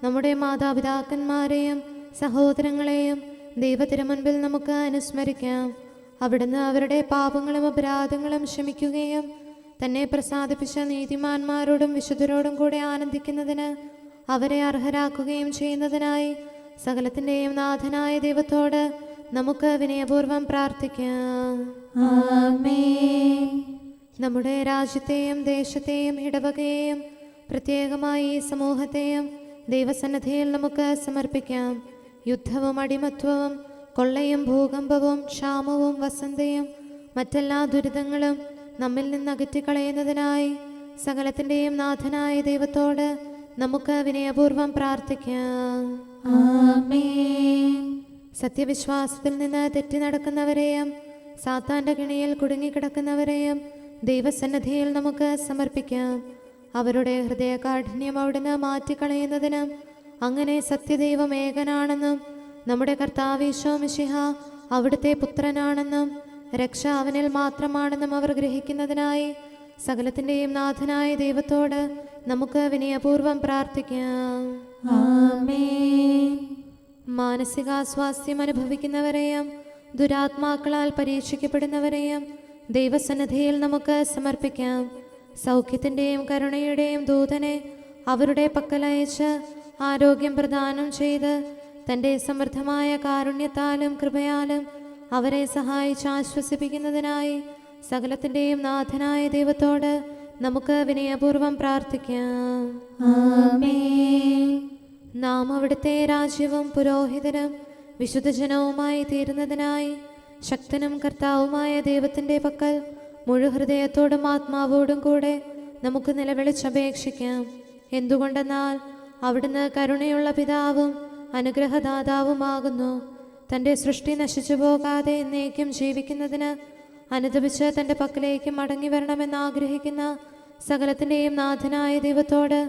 S2: നമ്മുടെ മാതാപിതാക്കന്മാരെയും സഹോദരങ്ങളെയും ദൈവത്തിരുമുൻപിൽ നമുക്ക് അനുസ്മരിക്കാം. അവിടുന്ന് അവരുടെ പാപങ്ങളും അപരാധങ്ങളും ക്ഷമിക്കുകയും തന്നെ പ്രസാദിപ്പിച്ച നീതിമാന്മാരോടും വിശുദ്ധരോടും കൂടെ ആനന്ദിക്കുന്നതിന് അവരെ അർഹരാക്കുകയും ചെയ്യുന്നതിനായി സകലത്തിൻ്റെയും നാഥനായ ദൈവത്തോട് നമുക്ക് വിനയപൂർവ്വം പ്രാർത്ഥിക്കാം.
S4: ആമേൻ.
S2: നമ്മുടെ രാജ്യത്തെയും ദേശത്തെയും ഇടവകയെയും പ്രത്യേകമായി ഈ സമൂഹത്തെയും ദൈവസന്നിധിയിൽ നമുക്ക് സമർപ്പിക്കാം. യുദ്ധവും അടിമത്വവും കൊള്ളയും ഭൂകമ്പവും ക്ഷാമവും വസന്തയും മറ്റെല്ലാ ദുരിതങ്ങളും നമ്മിൽ നിന്ന് അകറ്റിക്കളയുന്നതിനായി സകലത്തിൻ്റെയും നാഥനായ ദൈവത്തോട് നമുക്ക് വിനയപൂർവ്വം പ്രാർത്ഥിക്കാം.
S4: ആമേൻ.
S2: സത്യവിശ്വാസത്തിൽ നിന്ന് തെറ്റി നടക്കുന്നവരെയും സാത്താൻ്റെ കിണിയിൽ കുടുങ്ങിക്കിടക്കുന്നവരെയും ദൈവസന്നിധിയിൽ നമുക്ക് സമർപ്പിക്കാം. അവരുടെ ഹൃദയകാഠിന്യം അവിടുന്ന് മാറ്റിക്കളയുന്നതിനും അങ്ങനെ സത്യദൈവം ഏകനാണെന്നും നമ്മുടെ കർത്താവ് ഈശോ മിശിഹ അവിടുത്തെ പുത്രനാണെന്നും രക്ഷ അവനിൽ മാത്രമാണെന്നും അവർ ഗ്രഹിക്കുന്നതിനായി സകലത്തിൻ്റെയും നാഥനായ ദൈവത്തോട് നമുക്ക് വിനയപൂർവ്വം പ്രാർത്ഥിക്കാം.
S4: ആമേൻ.
S2: മാനസികാസ്വാസ്ഥ്യം അനുഭവിക്കുന്നവരെയും ദുരാത്മാക്കളാൽ പരീക്ഷിക്കപ്പെടുന്നവരെയും ദൈവസന്നിധിയിൽ നമുക്ക് സമർപ്പിക്കാം. സൗഖ്യത്തിൻ്റെയും കരുണയുടെയും ദൂതനെ അവരുടെ പക്കലയച്ച് ആരോഗ്യം പ്രദാനം ചെയ്ത് തൻ്റെ സമൃദ്ധമായ കാരുണ്യത്താലും കൃപയാലും അവരെ സഹായിച്ച് ആശ്വസിപ്പിക്കുന്നതിനായി സകലത്തിൻ്റെയും നാഥനായ ദൈവത്തോട് നമുക്ക് വിനയപൂർവ്വം പ്രാർത്ഥിക്കാം.
S4: ആമേൻ.
S2: നാം അവിടുത്തെ രാജ്യവും പുരോഹിതനും വിശുദ്ധജനവുമായി തീരുന്നതിനായി ശക്തനും കർത്താവുമായ ദൈവത്തിൻ്റെ പക്കൽ മുഴുഹൃദയത്തോടും ആത്മാവോടും കൂടെ നമുക്ക് നിലവിളിച്ചപേക്ഷിക്കാം. എന്തുകൊണ്ടെന്നാൽ അവിടുന്ന് കരുണയുള്ള പിതാവും അനുഗ്രഹദാതാവുമാകുന്നു. തൻ്റെ സൃഷ്ടി നശിച്ചു പോകാതെ എന്നേക്കും ജീവിക്കുന്നതിന് അനുദപിച്ച് തൻ്റെ പക്കലേക്ക് മടങ്ങി വരണമെന്ന് ആഗ്രഹിക്കുന്ന സകലത്തിൻ്റെയും നാഥനായ ദൈവത്തോട്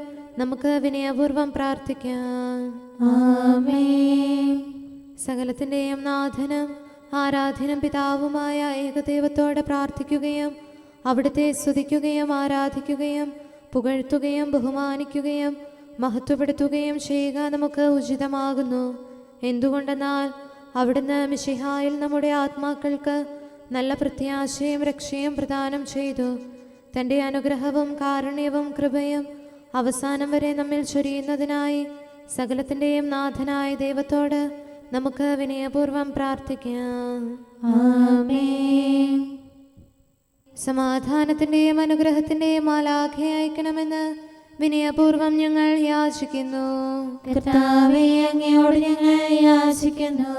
S2: നമുക്ക് വിനയപൂർവ്വം പ്രാർത്ഥിക്കാം.
S4: ആമേൻ.
S2: സകലത്തിൻ്റെയും നാഥനും ആരാധ്യനും പിതാവുമായ ഏകദൈവത്തോട് പ്രാർത്ഥിക്കുകയും അവിടുത്തെ സ്തുതിക്കുകയും ആരാധിക്കുകയും പുകഴ്ത്തുകയും ബഹുമാനിക്കുകയും മഹത്വപ്പെടുത്തുകയും ചെയ്യുക നമുക്ക് ഉചിതമാകുന്നു. എന്തുകൊണ്ടെന്നാൽ അവിടുന്ന് മിശിഹായിൽ നമ്മുടെ ആത്മാക്കൾക്ക് നല്ല പ്രത്യാശയും രക്ഷയും പ്രദാനം ചെയ്തു. തൻ്റെ അനുഗ്രഹവും കാരുണ്യവും കൃപയും അവസാനം വരെ നമ്മിൽ ചൊരിയുന്നതിനായി സകലത്തിൻ്റെയും നാഥനായ ദൈവത്തോട് നമുക്ക് വിനയപൂർവ്വം പ്രാർത്ഥിക്കാം.
S4: ആമേൻ.
S2: സമാധാനത്തിൻ്റെയും അനുഗ്രഹത്തിൻ്റെയും മാലാഖയെ അയക്കണമെന്ന് വിനയപൂർവ്വം ഞങ്ങൾ യാചിക്കുന്നു.
S4: കർത്താവേ, അങ്ങയോട് ഞങ്ങൾ യാചിക്കുന്നു.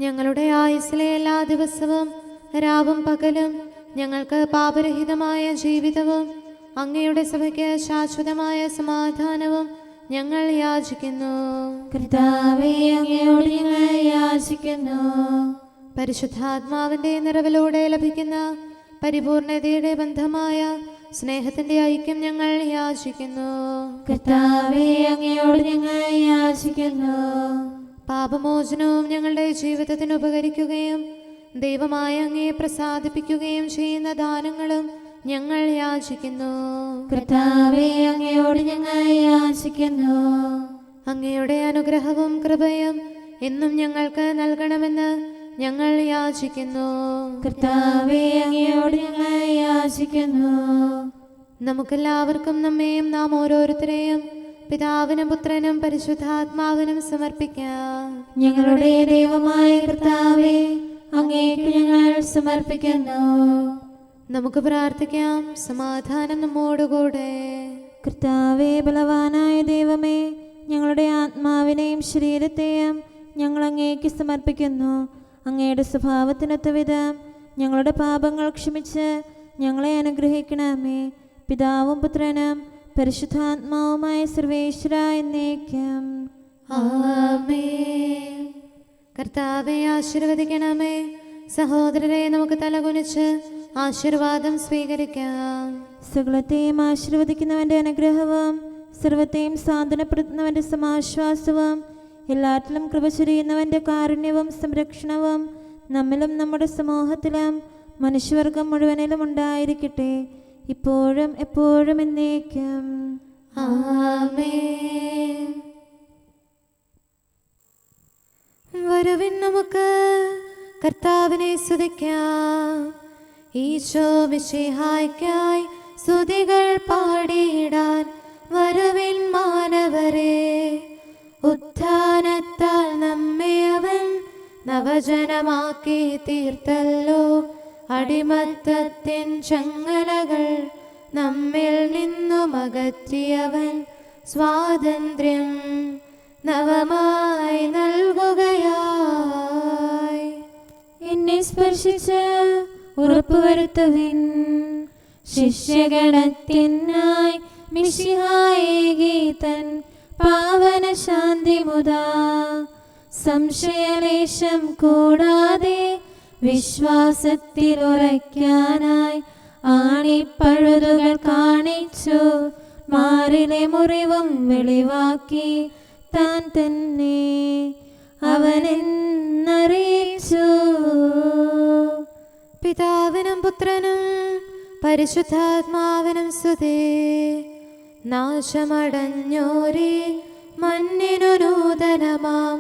S2: ഞങ്ങളുടെ ആയുസ്സിലെ എല്ലാ ദിവസവും രാവും പകലും ഞങ്ങൾക്ക് പാപരഹിതമായ ജീവിതവും അങ്ങയുടെ സഭയ്ക്ക് ശാശ്വതമായ സമാധാനവും ഞങ്ങൾ യാചിക്കുന്നു.
S4: കർത്താവേ, അങ്ങയോട് ഞങ്ങൾ യാചിക്കുന്നു.
S2: പരിശുദ്ധാത്മാവിൻ്റെ നിറവിലൂടെ ലഭിക്കുന്ന പരിപൂർണതയുടെ ബന്ധമായ സ്നേഹത്തിൻ്റെ ഐക്യം ഞങ്ങൾ യാചിക്കുന്നു.
S4: കർത്താവേ, അങ്ങയോട് ഞങ്ങൾ യാചിക്കുന്നു.
S2: പാപമോചനവും ഞങ്ങളുടെ ജീവിതത്തിന് ഉപകരിക്കുകയും ദൈവമായ അങ്ങയെ പ്രസാദിപ്പിക്കുകയും ചെയ്യുന്ന ദാനങ്ങളും ഞങ്ങൾ യാചിക്കുന്നു.
S4: കർത്താവേ, അങ്ങയോട് ഞങ്ങൾ യാചിക്കുന്നു.
S2: അങ്ങയുടെ അനുഗ്രഹവും കൃപയും എന്നും ഞങ്ങൾക്ക് നൽകണമെന്ന് ഞങ്ങൾ യാചിക്കുന്നു.
S4: കർത്താവേ, അങ്ങയോട് ഞങ്ങൾ യാചിക്കുന്നു.
S2: നമുക്കെല്ലാവർക്കും നമ്മെയും നാം ഓരോരുത്തരെയും പിതാവിനും പുത്രനും പരിശുദ്ധാത്മാവിനും സമർപ്പിക്കാം.
S4: ഞങ്ങളുടെ ദൈവമായ കർത്താവേ, അങ്ങേക്ക് ഞങ്ങൾ സമർപ്പിക്കുന്നു.
S2: നമുക്ക് പ്രാർത്ഥിക്കാം. സമാധാനം നമ്മോടുകൂടെ.
S3: കർത്താവേ, ബലവാനായ ദൈവമേ, ഞങ്ങളുടെ ആത്മാവിനെയും ശരീരത്തെയും ഞങ്ങൾ അങ്ങേക്ക് സമർപ്പിക്കുന്നു. അങ്ങയുടെ സ്വഭാവത്തിനൊത്ത വിധം ഞങ്ങളുടെ പാപങ്ങൾ ക്ഷമിച്ച് ഞങ്ങളെ അനുഗ്രഹിക്കണമേ. പിതാവും പുത്രനും പരിശുദ്ധാത്മാവുമായ സർവേശ്വര എന്നേക്കും.
S2: ആമേൻ. കർത്താവെ ആശീർവദിക്കണമേ. സഹോദരരെ, നമുക്ക് തലകുനിച്ച് ആശീർവാദം സ്വീകരിക്കാം.
S3: സകലത്തെയും ആശീർവദിക്കുന്നവൻ്റെ അനുഗ്രഹവും സർവത്തെയും സാന്ത്വനപ്പെടുത്തുന്നവൻ്റെ സമാശ്വാസവും എല്ലാറ്റിലും കൃപ ചൊരിയുന്നവൻ്റെ കാരുണ്യവും സംരക്ഷണവും നമ്മിലും നമ്മുടെ സമൂഹത്തിലും മനുഷ്യവർഗം മുഴുവനിലും ഉണ്ടായിരിക്കട്ടെ, ഇപ്പോഴും എപ്പോഴും എന്നേക്കും.
S2: ആമേൻ. വരുവിൻ, നമുക്ക് കർത്താവിനെ സ്തുതിക്കാം. ഈശോ മിശിഹായ്ക്കായി സ്തുതികൾ പാടിയിടാൻ വരുവിൻ മാനവരെ. ഉത്ഥാനത്താൽ നമ്മെ അവൻ നവജനമാക്കി തീർത്തല്ലോ. അടിമത്തത്തിൻ ചങ്ങലകൾ നമ്മിൽ നിന്നും അകറ്റിയവൻ സ്വാതന്ത്ര്യം നവമായി നൽകുകയായി.
S4: എന്നെ സ്പർശിച്ച് ഉറപ്പുവരുത്തുവിൻ. ശിഷ്യഗണത്തിനായി മിശിഹായേകി തൻ പാവന ശാന്തി മുതാ. സംശയലേശം കൂടാതെ വിശ്വാസത്തിൽ ഉറയ്ക്കാനായി ആണിപ്പഴുതുകൾ കാണിച്ചു. മാറിലെ മുറിവും വെളിവാക്കി താൻ തന്നെ അവനെന്നറിയിച്ചു.
S2: പിതാവിനും പുത്രനും പരിശുദ്ധാത്മാവിനും സ്തുതി. നാശമടഞ്ഞോരേ മണ്ണിനു നൂതനമാം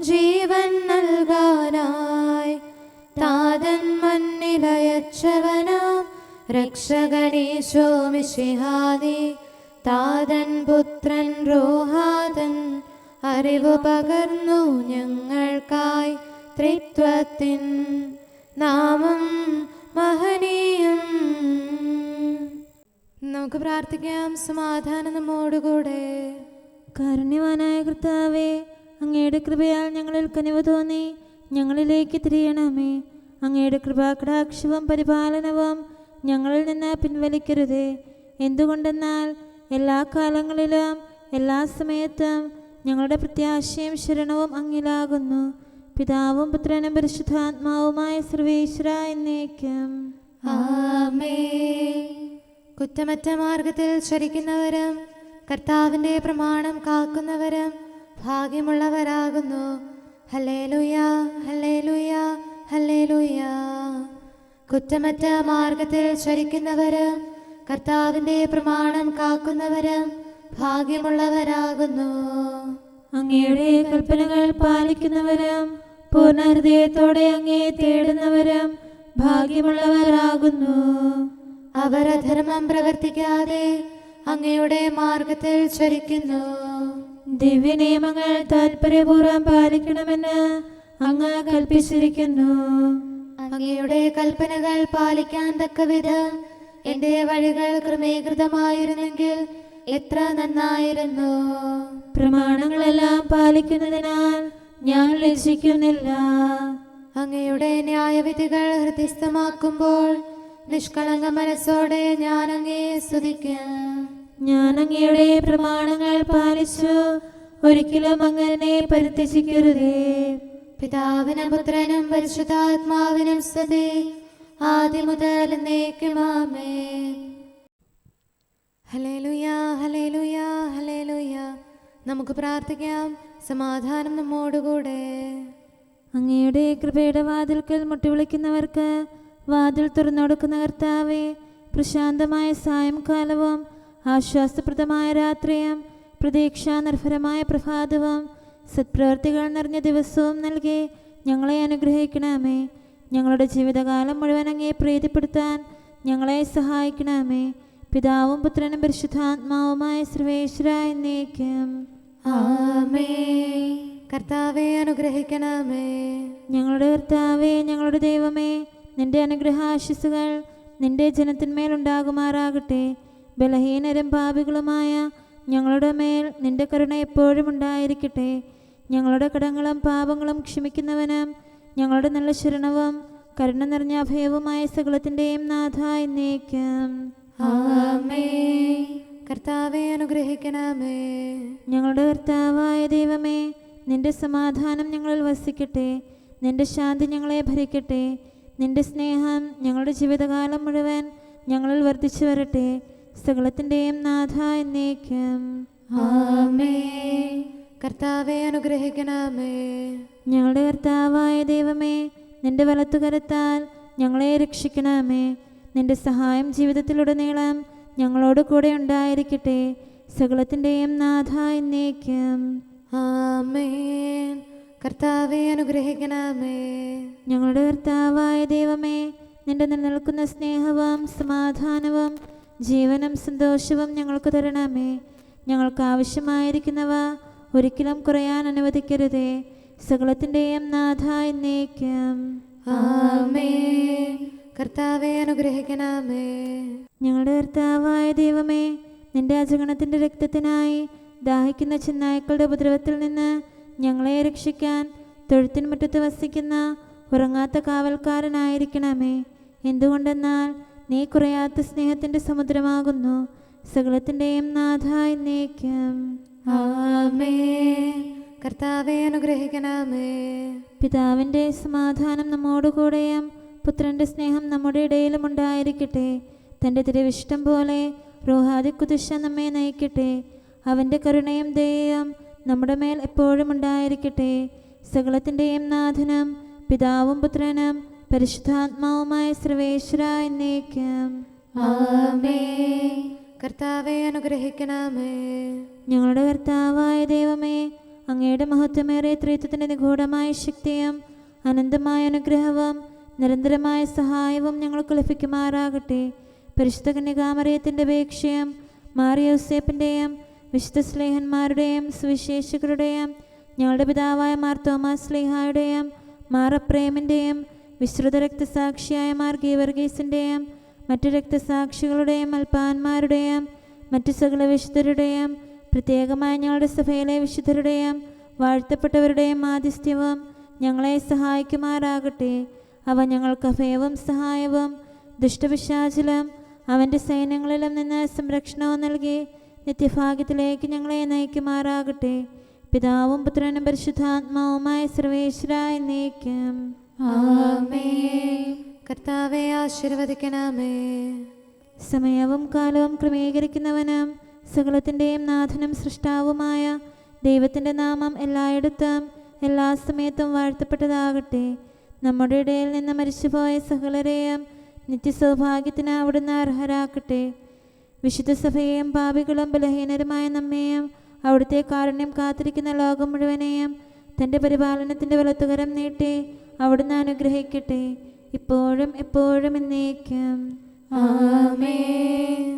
S2: ജീവൻ നൽകാനായി താതൻ മണ്ണിലയച്ചവനാം രക്ഷകനീശോ മിശിഹാദി താതൻ പുത്രൻ റോഹാതൻ അറിവ് പകർന്നു ഞങ്ങൾക്കായി ത്രിത്വത്തിൻ നാമം മഹനീയം. നമുക്ക് പ്രാർത്ഥിക്കാം. സമാധാനം നമ്മോടുകൂടെ.
S4: കാരുണ്യവാനായ കർത്താവേ, അങ്ങയുടെ കൃപയാൽ ഞങ്ങളിൽ കനിവ് തോന്നി ഞങ്ങളിലേക്ക് തിരിയണമേ. അങ്ങയുടെ കൃപാകടാക്ഷവും പരിപാലനവും ഞങ്ങളിൽ നിന്ന് പിൻവലിക്കരുതേ. എന്തുകൊണ്ടെന്നാൽ എല്ലാ കാലങ്ങളിലും എല്ലാ സമയത്തും ഞങ്ങളുടെ പ്രത്യാശയും ശരണവും അങ്ങിലാകുന്നു. പിതാവും പുത്രനും പരിശുദ്ധാത്മാവുമായ സർവേശ്വര എന്നേക്കും.
S2: ആമേൻ. കുറ്റമറ്റ മാർഗത്തിൽ ചരിക്കുന്നവരും കർത്താവിൻ്റെ പ്രമാണം കാക്കുന്നവരും ഭാഗ്യമുള്ളവരാകുന്നു. ഹല്ലേലൂയ, ഹല്ലേലൂയ, ഹല്ലേലൂയ. കുറ്റമറ്റ മാർഗത്തിൽ ചരിക്കുന്നവരും കർത്താവിൻ്റെ പ്രമാണം കാക്കുന്നവരും ഭാഗ്യമുള്ളവരാകുന്നു.
S4: അങ്ങയുടെ കൽപ്പനകൾ പാലിക്കുന്നവരും പൂർണ്ണ ഹൃദയത്തോടെ അങ്ങയെ തേടുന്നവരും ഭാഗ്യമുള്ളവരാകുന്നു.
S2: അവർ അധർമ്മം പ്രവർത്തിക്കാതെ അങ്ങയുടെ മാർഗത്തിൽ ചരിക്കുന്നു.
S4: ദിവ്യനിയമങ്ങൾ താൽപര്യപൂർവ്വം പാലിക്കണമെന്ന് അങ്ങ് കൽപ്പിച്ചിരിക്കുന്നു.
S2: അങ്ങയുടെ കൽപ്പനകൾ പാലിക്കാൻ തക്കവിധം എന്റെ വഴികൾ ക്രമീകൃതമായിരുന്നെങ്കിൽ എത്ര നന്നായിരുന്നു.
S4: പ്രമാണങ്ങളെല്ലാം പാലിക്കുന്നതിനാൽ ഞാൻ ലജ്ജിക്കുന്നില്ല.
S2: അങ്ങയുടെ ന്യായവിധികൾ ഹൃദയസ്ഥമാക്കുമ്പോൾ നിഷ്കളങ്ക മനസ്സോടെ ഞാൻ അങ്ങയെ സ്തുതിക്കാം.
S4: ഞാൻ അങ്ങയുടെ പ്രമാണങ്ങൾ പാലിച്ചു, ഒരിക്കലും അങ്ങനെ പരിത്യജിക്കരുതേ.
S2: പിതാവിനും പുത്രനും പരിശുദ്ധാത്മാവിനും സ്തുതി, ആദ്യം മുതൽ എന്നേക്കും ആമേൻ. ഹല്ലേലൂയ, ഹല്ലേലൂയ, ഹല്ലേലൂയ. നമുക്ക് പ്രാർത്ഥിക്കാം. സമാധാനം നമ്മോടുകൂടെ.
S4: അങ്ങയുടെ കൃപയുടെ വാതിൽക്കൽ മുട്ടിവിളിക്കുന്നവർക്ക് വാതിൽ തുറന്നുകൊടുക്കുന്ന കർത്താവേ, പ്രശാന്തമായ സായംകാലവും ആശ്വാസപ്രദമായ രാത്രിയും പ്രതീക്ഷാനിർഭരമായ പ്രഭാതവും സത്പ്രവർത്തികൾ നിറഞ്ഞ ദിവസവും നൽകി ഞങ്ങളെ അനുഗ്രഹിക്കണമേ. ഞങ്ങളുടെ ജീവിതകാലം മുഴുവൻ അങ്ങയെ പ്രീതിപ്പെടുത്താൻ ഞങ്ങളെ സഹായിക്കണമേ. പിതാവും പുത്രനും പരിശുദ്ധാത്മാവുമായ സർവേശ്വര എന്നേക്കും.
S2: ആമേൻ. കർത്താവേ അനുഗ്രഹിക്കണമേ.
S4: ഞങ്ങളുടെ കർത്താവേ, ഞങ്ങളുടെ ദൈവമേ, നിന്റെ അനുഗ്രഹാശിസുകൾ നിന്റെ ജനത്തിന്മേലുണ്ടാകുമാറാകട്ടെ. ബലഹീനരും പാപികളുമായ ഞങ്ങളുടെ മേൽ നിന്റെ കരുണ എപ്പോഴും ഉണ്ടായിരിക്കട്ടെ. ഞങ്ങളുടെ കടങ്ങളും പാപങ്ങളും ക്ഷമിക്കുന്നവനും ഞങ്ങളുടെ നല്ല ശരണവും കരുണ നിറഞ്ഞ അഭയവുമായ സകലത്തിൻ്റെയും നാഥ എന്നേക്കും.
S2: ആമേൻ. കർത്താവേ അനുഗ്രഹിക്കണമേ.
S4: ഞങ്ങളുടെ കർത്താവായ ദൈവമേ, നിന്റെ സമാധാനം ഞങ്ങളിൽ വസിക്കട്ടെ. നിന്റെ ശാന്തി ഞങ്ങളെ ഭരിക്കട്ടെ. നിന്റെ സ്നേഹം ഞങ്ങളുടെ ജീവിതകാലം മുഴുവൻ ഞങ്ങളിൽ വർദ്ധിച്ചു വരട്ടെ. സകലത്തിൻ്റെയും നാഥ എന്നേക്കും.
S2: ആമേൻ. കർത്താവേ അനുഗ്രഹിക്കണമേ.
S4: ഞങ്ങളുടെ കർത്താവായ ദൈവമേ, നിന്റെ വലത്തുകരത്താൽ ഞങ്ങളെ രക്ഷിക്കണമേ. നിന്റെ സഹായം ജീവിതത്തിലുടനീളം ഞങ്ങളോട് കൂടെ ഉണ്ടായിരിക്കട്ടെ. സകലത്തിൻ്റെയും നാഥ എന്നേക്കും.
S2: ആമേൻ. കർത്താവേ അനുഗ്രഹിക്കണമേ.
S4: ഞങ്ങളുടെ കർത്താവായ ദൈവമേ, നിന്റെ നിലനിൽക്കുന്ന സ്നേഹവും സമാധാനവും ജീവനും സന്തോഷവും ഞങ്ങൾക്ക് തരണമേ. ഞങ്ങൾക്ക് ആവശ്യമായിരിക്കുന്നവ ഒരിക്കലും കുറയാൻ അനുവദിക്കരുതേ. സകലത്തിൻ്റെയും നാഥ എന്നേക്കും.
S2: ആമേൻ. കർത്താവേ അനുഗ്രഹിക്കണമേ.
S4: ഞങ്ങളുടെ കർത്താവായ ദൈവമേ, നിന്റെ അജഗണത്തിൻ്റെ രക്തത്തിനായി ദാഹിക്കുന്ന ചെന്നായ്ക്കളുടെ ഉപദ്രവത്തിൽ നിന്ന് ഞങ്ങളെ രക്ഷിക്കാൻ തൊഴുത്തിൻ മുറ്റത്ത് വസിക്കുന്ന ഉറങ്ങാത്ത കാവൽക്കാരനായിരിക്കണമേ. എന്തുകൊണ്ടെന്നാൽ നീ കുറയാത്ത സ്നേഹത്തിൻ്റെ സമുദ്രമാകുന്നു. സകലത്തിൻ്റെയും നാഥ എന്നേക്കും.
S2: ആമേൻ. കർത്താവേ അനുഗ്രഹിക്കണമേ.
S4: പിതാവിൻ്റെ സമാധാനം നമ്മോടുകൂടെയും പുത്രൻ്റെ സ്നേഹം നമ്മുടെ ഇടയിലും ഉണ്ടായിരിക്കട്ടെ. തൻ്റെ തിരുവിഷ്ടം പോലെ റോഹാദിക്കുദിശ നമ്മെ നയിക്കട്ടെ. അവൻ്റെ കരുണയും ദയയും നമ്മുടെ മേൽ എപ്പോഴും ഉണ്ടായിരിക്കട്ടെ. സകലത്തിൻ്റെയും നാഥനും പിതാവും പുത്രനും പരിശുദ്ധാത്മാവുമായ സർവേശ്വര എന്നേക്കും.
S2: ആമേൻ. കർത്താവെ അനുഗ്രഹിക്കണമേ.
S4: ഞങ്ങളുടെ കർത്താവായ ദൈവമേ, അങ്ങയുടെ മഹത്വമേറിയ ത്രിത്വത്തിൻ്റെ നിഗൂഢമായ ശക്തിയും അനന്തമായ അനുഗ്രഹവും നിരന്തരമായ സഹായവും ഞങ്ങൾക്ക് ലഭിക്കുമാറാകട്ടെ. പരിശുദ്ധ കന്യകാമറിയത്തിൻ്റെ അപേക്ഷയും മാറിയോസേപ്പിൻ്റെയും വിശുദ്ധ സ്ലേഹന്മാരുടെയും സുവിശേഷകരുടെയും ഞങ്ങളുടെ പിതാവായ മാർ തോമാസ് സ്ലീഹായുടെയും മാർ അപ്രേമിൻ്റെയും വിശ്രുത രക്തസാക്ഷിയായ മാർ ഗീവർഗീസിൻ്റെയും മറ്റു രക്തസാക്ഷികളുടെയും അൽപ്പാന്മാരുടെയും മറ്റു സകല വിശുദ്ധരുടെയും പ്രത്യേകമായ ഞങ്ങളുടെ സഭയിലെ വിശുദ്ധരുടെയും വാഴ്ത്തപ്പെട്ടവരുടെയും മാധ്യസ്ഥ്യവും ഞങ്ങളെ സഹായിക്കുമാറാകട്ടെ. അവ ഞങ്ങൾക്ക് അഭയവും സഹായവും ദുഷ്ടപിശാചിലും അവൻ്റെ സൈന്യങ്ങളിലും നിന്ന് സംരക്ഷണവും നൽകി നിത്യഭാഗ്യത്തിലേക്ക് ഞങ്ങളെ നയിക്കുമാറാകട്ടെ. പിതാവും പുത്രനും പരിശുദ്ധാത്മാവുമായ സർവേശ്വരായ എന്നേക്കും.
S2: ആമേൻ. കർത്താവെ ആശീർവദിക്കണമേ.
S4: സമയവും കാലവും ക്രമീകരിക്കുന്നവനും സകലത്തിൻ്റെയും നാഥനും സൃഷ്ടാവുമായ ദൈവത്തിൻ്റെ നാമം എല്ലായിടത്തും എല്ലാ സമയത്തും വാഴ്ത്തപ്പെട്ടതാകട്ടെ. നമ്മുടെ ഇടയിൽ നിന്ന് മരിച്ചുപോയ സകലരെയും നിത്യസൗഭാഗ്യത്തിന് അവിടുന്ന് അർഹരാക്കട്ടെ. വിശുദ്ധ സഭയെയും പാപികളും ബലഹീനരുമായ നമ്മെയും അവിടുത്തെ കാരുണ്യം കാത്തിരിക്കുന്ന ലോകം മുഴുവനെയും തൻ്റെ പരിപാലനത്തിൻ്റെ വലത്തുകരം നീട്ടി അവിടുന്ന് അനുഗ്രഹിക്കട്ടെ, ഇപ്പോഴും എപ്പോഴും എന്നേക്കും.
S2: ആമേൻ.